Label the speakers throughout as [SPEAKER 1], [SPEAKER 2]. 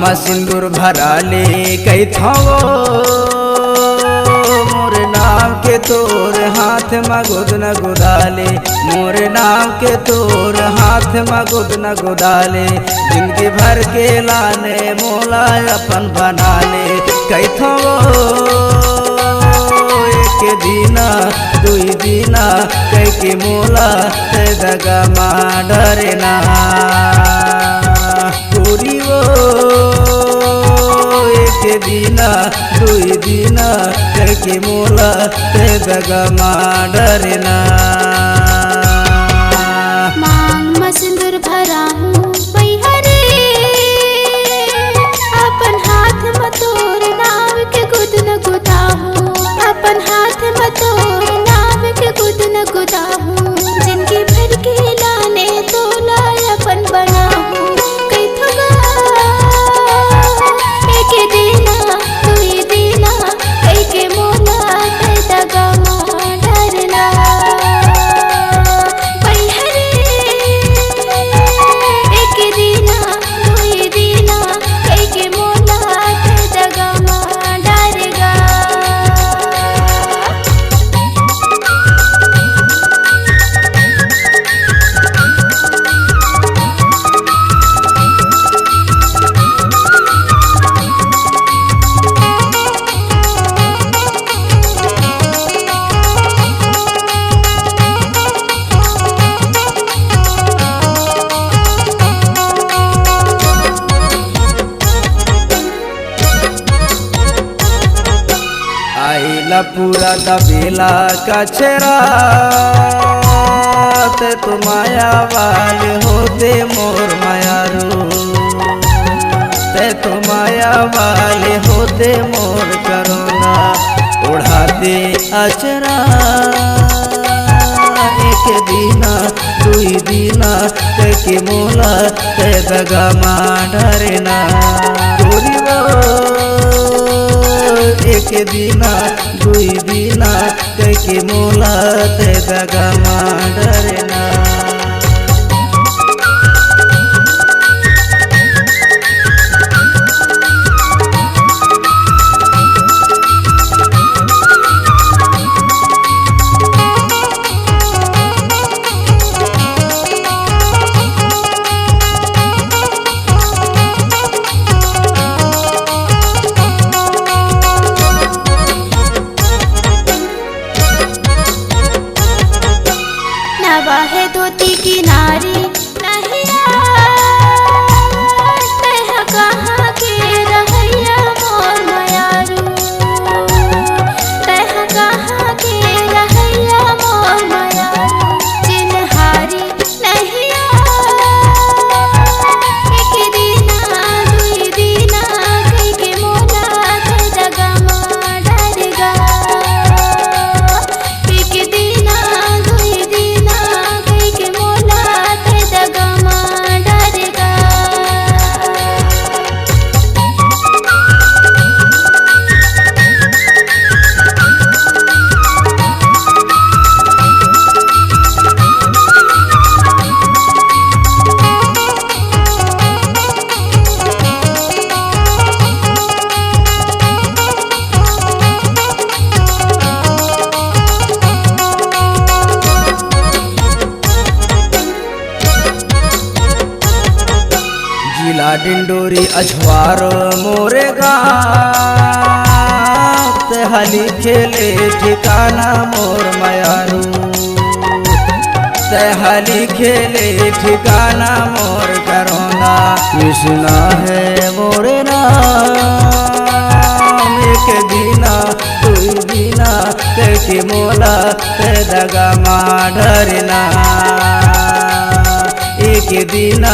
[SPEAKER 1] में सिंदूर भराले कैथवो मोर नाम के तोर हाथ में गोदना गोदाले मोर नाम के तोर हाथ में गोदना गोदाले जिंदगी भर के लाने मोला अपन बनाले कैथवो एक दीना दुई दीना कह के मोला ते दगा मा डरना पूरी वो एक दीना दुई दीना कह के मोला ते दगा मा डरना
[SPEAKER 2] मांग में सिंदूर भरा हूँ पैहरे अपन हाथ में तोर नाम के गुद न गुदा हूँ अपन हाथ में तोर नाम के गुद न गुदा हूँ जिनकी भर के लाने तोला अपन बना हूँ कई थगा एक दीना दुई दीना कई के मोला ते दगा मा डरना पैहरे एक दीना दुई दीना कई के मोला ते दगा मा डरगा
[SPEAKER 1] आईला पूरा दबेला कचरा ते तो माया वाले होते मोर मायारू ते तो माया वाले होते मोर करोना उड़ाते अचरा एक दीना दुई दीना ते के मोला ते दगा मा डरना गोरी वो एक दीना दुई दीना कह के मोला ते दगा मा डरना
[SPEAKER 2] नवाहे धोती की नारी नहिया तह कहाँ के रहैया मोर मयारू तह कहाँ के रहैया मोर मयारू चिन्हारी नहिया एक दीना दुई दीना कह के मोला ते दगा मा डरगा एक दीना दुई दीना कह के मोला ते दगा मा डरगा
[SPEAKER 1] जिला डिंडोरी अछवार मोरे गाँव ते हली खेले ठिकाना मोर मायारू ते हली खेले ठिकाना मोर करोना कृष्णा है मोरे नाम एक दीना दुई दीना कह के मोला ते दगा मा डरना एक दीना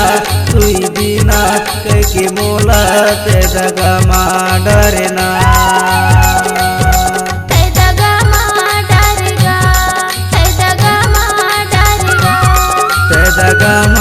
[SPEAKER 1] दुई दीना कह के मोला ते दगा मा डरना
[SPEAKER 2] ते दगा मा डरगा ते दगा मा डरगा
[SPEAKER 1] ते दगा मा